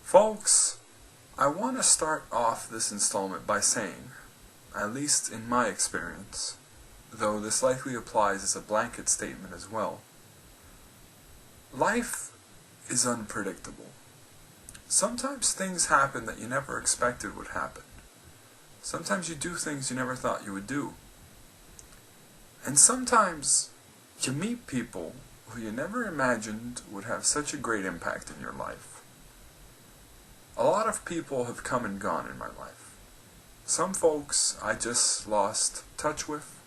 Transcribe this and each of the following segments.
Folks, I want to start off this installment by saying, at least in my experience, though this likely applies as a blanket statement as well, life is unpredictable. Sometimes things happen that you never expected would happen. Sometimes you do things you never thought you would do. And sometimes you meet people who you never imagined would have such a great impact in your life. A lot of people have come and gone in my life. Some folks I just lost touch with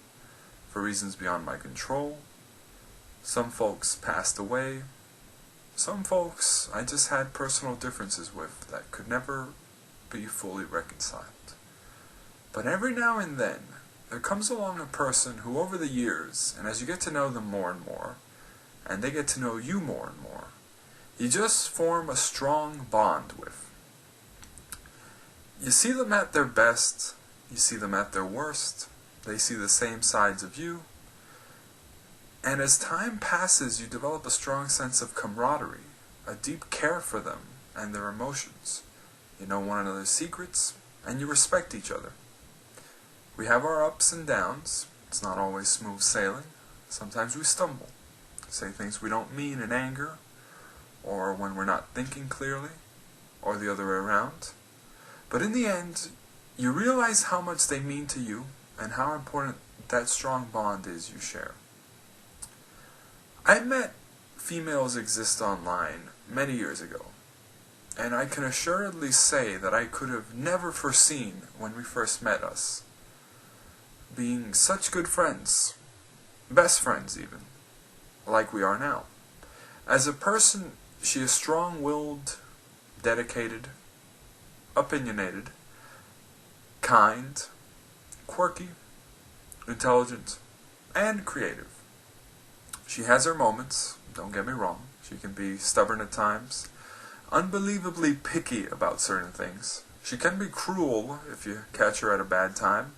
for reasons beyond my control. Some folks passed away. Some folks I just had personal differences with that could never be fully reconciled. But every now and then, there comes along a person who over the years, and as you get to know them more and more, and they get to know you more and more, you just form a strong bond with. You see them at their best, you see them at their worst, they see the same sides of you, and as time passes you develop a strong sense of camaraderie, a deep care for them and their emotions. You know one another's secrets, and you respect each other. We have our ups and downs. It's not always smooth sailing. Sometimes we stumble, say things we don't mean in anger, or when we're not thinking clearly, or the other way around. But in the end, you realize how much they mean to you and how important that strong bond is you share. I met Females Exist Online many years ago, and I can assuredly say that I could have never foreseen when we first met us being such good friends, best friends even, like we are now. As a person, she is strong-willed, dedicated, opinionated, kind, quirky, intelligent, and creative. She has her moments, don't get me wrong. She can be stubborn at times, unbelievably picky about certain things. She can be cruel if you catch her at a bad time,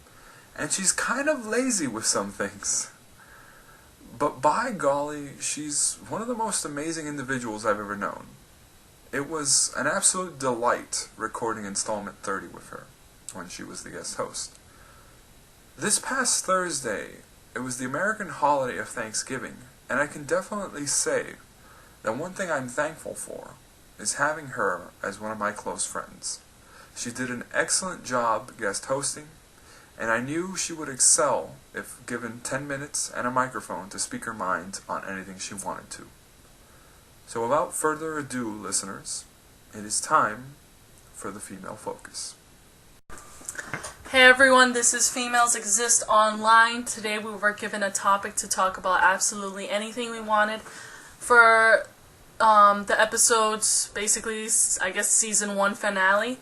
and she's kind of lazy with some things. But by golly, she's one of the most amazing individuals I've ever known. It was an absolute delight recording installment 30 with her when she was the guest host. This past Thursday, it was the American holiday of Thanksgiving, and I can definitely say that one thing I'm thankful for is having her as one of my close friends. She did an excellent job guest hosting, and I knew she would excel if given 10 minutes and a microphone to speak her mind on anything she wanted to. So without further ado, listeners, it is time for the Female Focus. Hey everyone, this is Females Exist Online. Today we were given a topic to talk about absolutely anything we wanted for the episode's, basically, I guess, season 1 finale.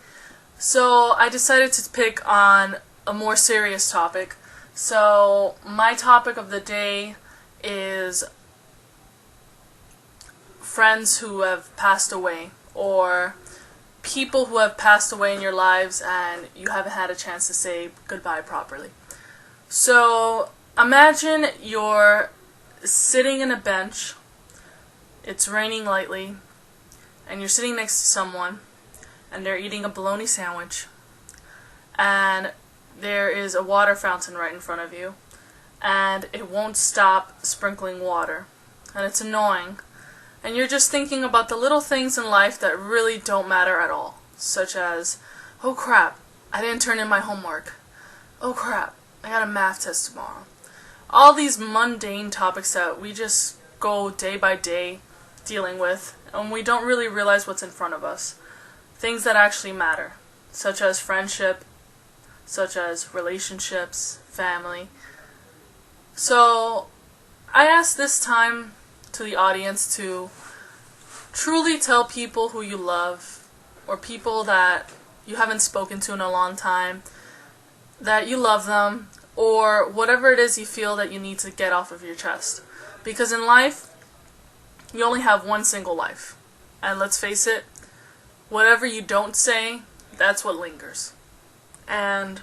So I decided to pick on a more serious topic. So my topic of the day is friends who have passed away, or people who have passed away in your lives and you haven't had a chance to say goodbye properly. So imagine you're sitting in a bench, it's raining lightly, and you're sitting next to someone and they're eating a bologna sandwich, and there is a water fountain right in front of you and it won't stop sprinkling water, and it's annoying. And you're just thinking about the little things in life that really don't matter at all, such as, oh crap, I didn't turn in my homework. Oh crap, I got a math test tomorrow. All these mundane topics that we just go day by day dealing with, and we don't really realize what's in front of us. Things that actually matter, such as friendship, such as relationships, family. So I asked this time to the audience to truly tell people who you love, or people that you haven't spoken to in a long time, that you love them, or whatever it is you feel that you need to get off of your chest. Because in life, you only have one single life. And let's face it, whatever you don't say, that's what lingers. And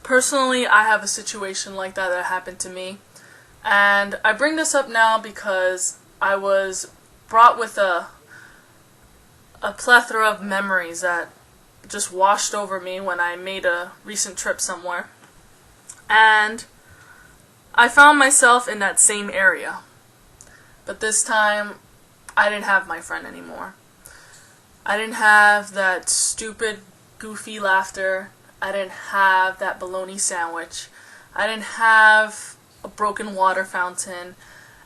personally, I have a situation like that happened to me. And I bring this up now because I was brought with a a plethora of memories that just washed over me when I made a recent trip somewhere. And I found myself in that same area. But this time, I didn't have my friend anymore. I didn't have that stupid, goofy laughter. I didn't have that bologna sandwich. I didn't have a broken water fountain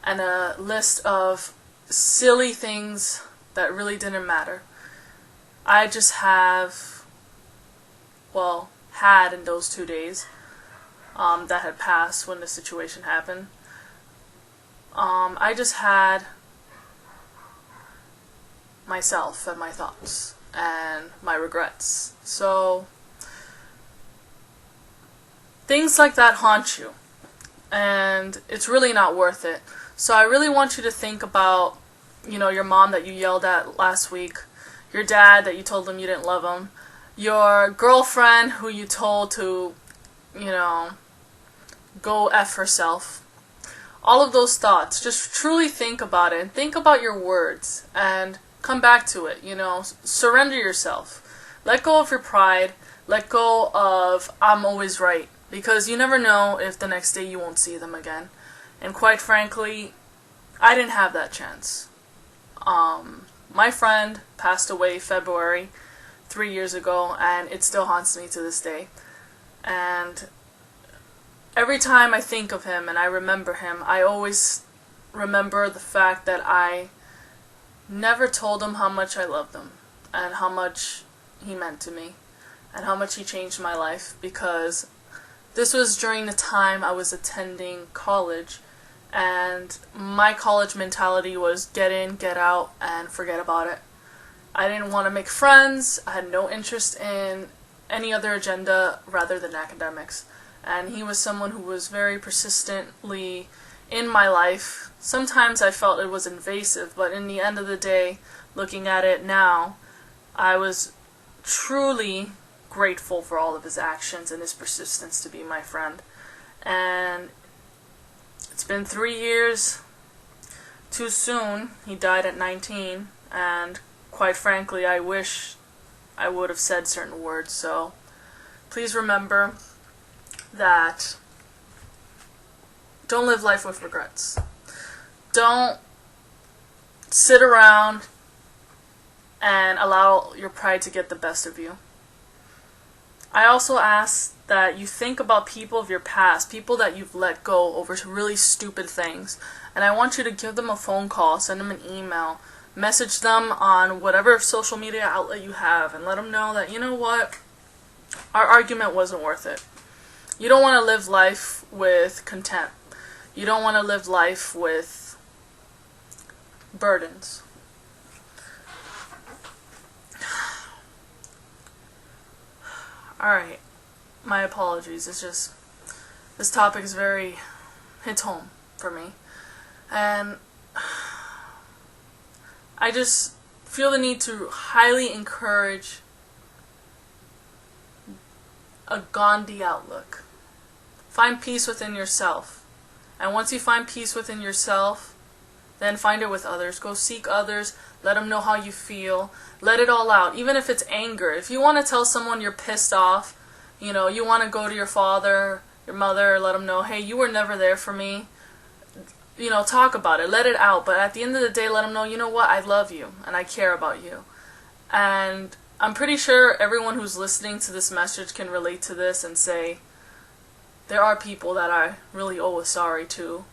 and a list of silly things that really didn't matter. I just had in those 2 days that had passed when the situation happened. I just had myself and my thoughts and my regrets. So things like that haunt you, and it's really not worth it. So I really want you to think about, your mom that you yelled at last week, your dad that you told him you didn't love him, your girlfriend who you told to, go F herself. All of those thoughts, just truly think about it and think about your words and come back to it, surrender yourself. Let go of your pride, let go of I'm always right, because you never know if the next day you won't see them again. And quite frankly, I didn't have that chance. My friend passed away February 3 years ago, and it still haunts me to this day. And every time I think of him and I remember him, I always remember the fact that I never told him how much I loved him and how much he meant to me and how much he changed my life, because this was during the time I was attending college, and my college mentality was get in, get out, and forget about it. I didn't want to make friends. I had no interest in any other agenda rather than academics. And he was someone who was very persistently in my life. Sometimes I felt it was invasive, but in the end of the day, looking at it now, I was truly grateful for all of his actions and his persistence to be my friend. And it's been 3 years too soon. He died at 19, and quite frankly, I wish I would have said certain words. So please remember that don't live life with regrets. Don't sit around and allow your pride to get the best of you. I also ask that you think about people of your past, people that you've let go over really stupid things, and I want you to give them a phone call, send them an email, message them on whatever social media outlet you have, and let them know that, you know what, our argument wasn't worth it. You don't want to live life with contempt. You don't want to live life with burdens. Alright, my apologies. It's just, this topic is hits home for me. And I just feel the need to highly encourage a Gandhi outlook. Find peace within yourself. And once you find peace within yourself, then find it with others. Go seek others. Let them know how you feel. Let it all out. Even if it's anger. If you want to tell someone you're pissed off, you want to go to your father, your mother, let them know, hey, you were never there for me. Talk about it. Let it out. But at the end of the day, let them know, you know what, I love you and I care about you. And I'm pretty sure everyone who's listening to this message can relate to this and say, there are people that I really owe a sorry to.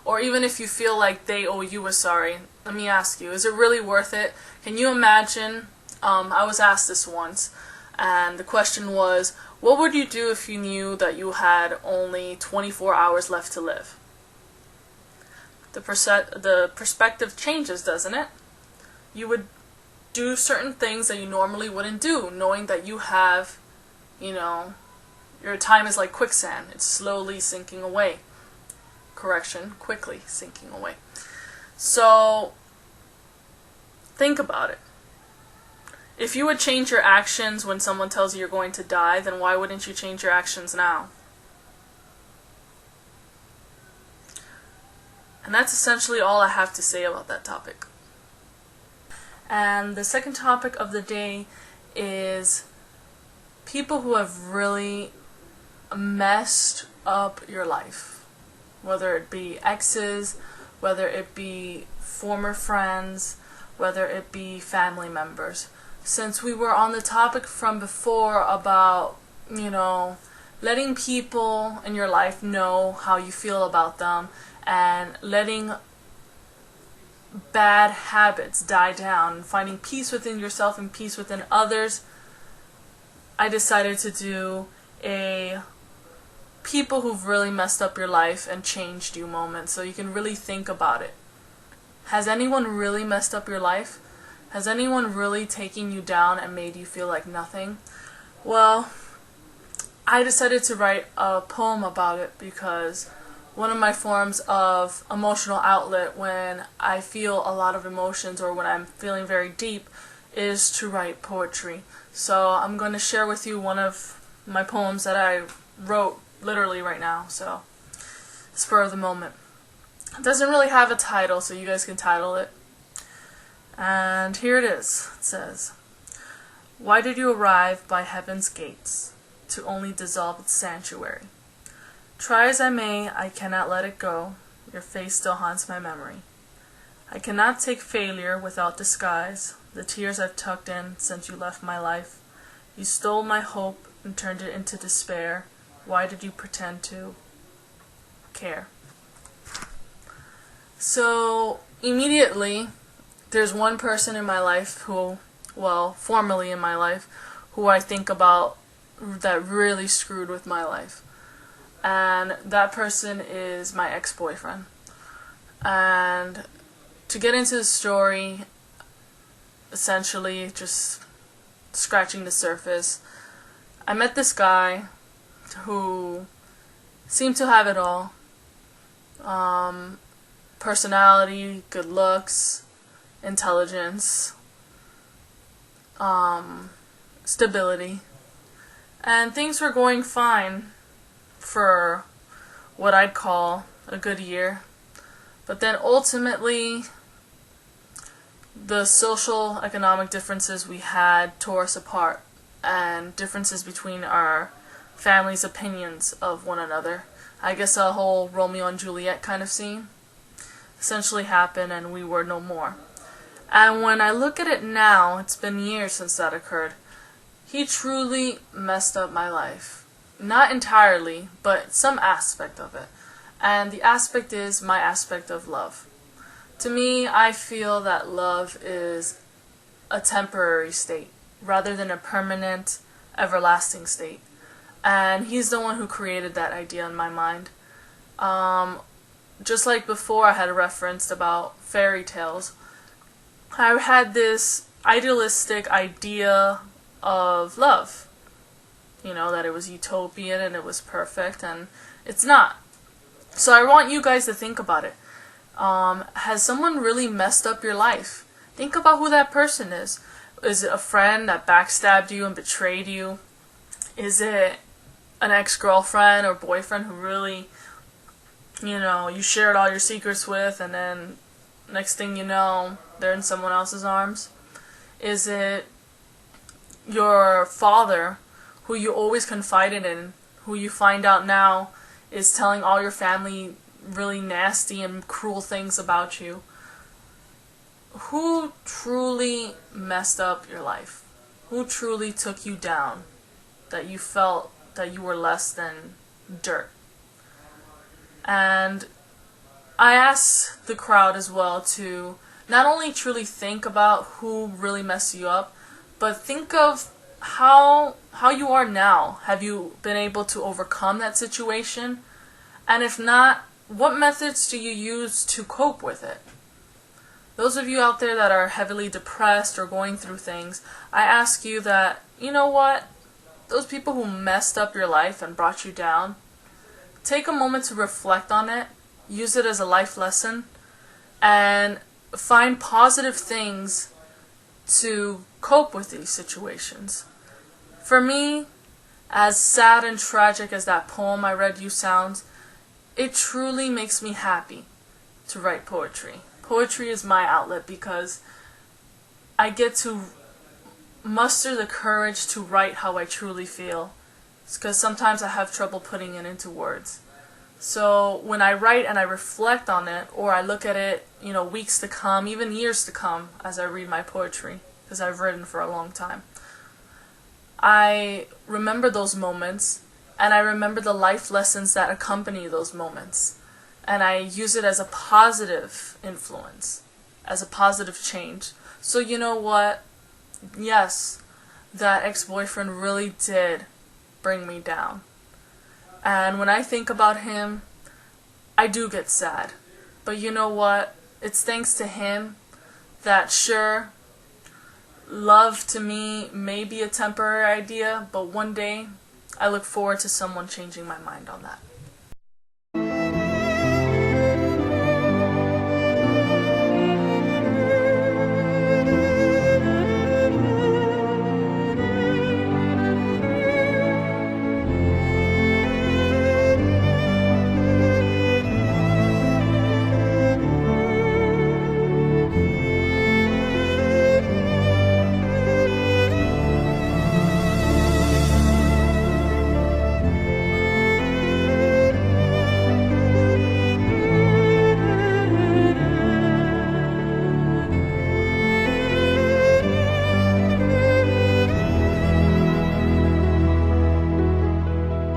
Or even if you feel like they owe you a sorry, let me ask you, is it really worth it? Can you imagine, I was asked this once, and the question was, what would you do if you knew that you had only 24 hours left to live? The perspective changes, doesn't it? You would do certain things that you normally wouldn't do, knowing that you have, your time is like quicksand. It's slowly sinking away. Correction, quickly sinking away. So, think about it. If you would change your actions when someone tells you you're going to die, then why wouldn't you change your actions now? And that's essentially all I have to say about that topic. And the second topic of the day is people who have really messed up your life. Whether it be exes, whether it be former friends, whether it be family members. Since we were on the topic from before about, letting people in your life know how you feel about them and letting bad habits die down and finding peace within yourself and peace within others, I decided to do a people who've really messed up your life and changed you moment, so you can really think about it. Has anyone really messed up your life? Has anyone really taken you down and made you feel like nothing? Well, I decided to write a poem about it because one of my forms of emotional outlet when I feel a lot of emotions or when I'm feeling very deep is to write poetry. So I'm going to share with you one of my poems that I wrote literally right now, so spur of the moment. It doesn't really have a title, so you guys can title it. And here it is. It says, "Why did you arrive by heaven's gates to only dissolve its sanctuary? Try as I may, I cannot let it go. Your face still haunts my memory. I cannot take failure without disguise. The tears I've tucked in since you left my life. You stole my hope and turned it into despair. Why did you pretend to care?" So immediately, there's one person in my life formerly in my life, who I think about that really screwed with my life. And that person is my ex-boyfriend. And to get into the story, essentially just scratching the surface, I met this guy who seemed to have it all. Personality, good looks, intelligence, stability. And things were going fine for what I'd call a good year. But then ultimately, the social economic differences we had tore us apart, and differences between our families' opinions of one another. I guess a whole Romeo and Juliet kind of scene essentially happened, and we were no more. And when I look at it now, it's been years since that occurred, he truly messed up my life. Not entirely, but some aspect of it. And the aspect is my aspect of love. To me, I feel that love is a temporary state rather than a permanent, everlasting state. And he's the one who created that idea in my mind. Just like before I had referenced about fairy tales, I had this idealistic idea of love. That it was utopian and it was perfect, and it's not. So I want you guys to think about it. Has someone really messed up your life? Think about who that person is. Is it a friend that backstabbed you and betrayed you? Is it an ex-girlfriend or boyfriend who really, you shared all your secrets with, and then next thing you know, they're in someone else's arms? Is it your father, who you always confided in, who you find out now is telling all your family really nasty and cruel things about you? Who truly messed up your life? Who truly took you down, that you felt that you were less than dirt? And I asked the crowd as well to not only truly think about who really messed you up, but think of how you are now. Have you been able to overcome that situation? And if not, what methods do you use to cope with it? Those of you out there that are heavily depressed or going through things, I ask you that, those people who messed up your life and brought you down, take a moment to reflect on it, use it as a life lesson, and find positive things to cope with these situations. For me, as sad and tragic as that poem I read you sounds, it truly makes me happy to write poetry. Poetry is my outlet because I get to muster the courage to write how I truly feel. Because sometimes I have trouble putting it into words. So when I write and I reflect on it, or I look at it, weeks to come, even years to come, as I read my poetry, because I've written for a long time, I remember those moments, and I remember the life lessons that accompany those moments. And I use it as a positive influence, as a positive change. So you know what? Yes, that ex-boyfriend really did bring me down. And when I think about him, I do get sad. But you know what? It's thanks to him that, sure, love to me may be a temporary idea, but one day I look forward to someone changing my mind on that.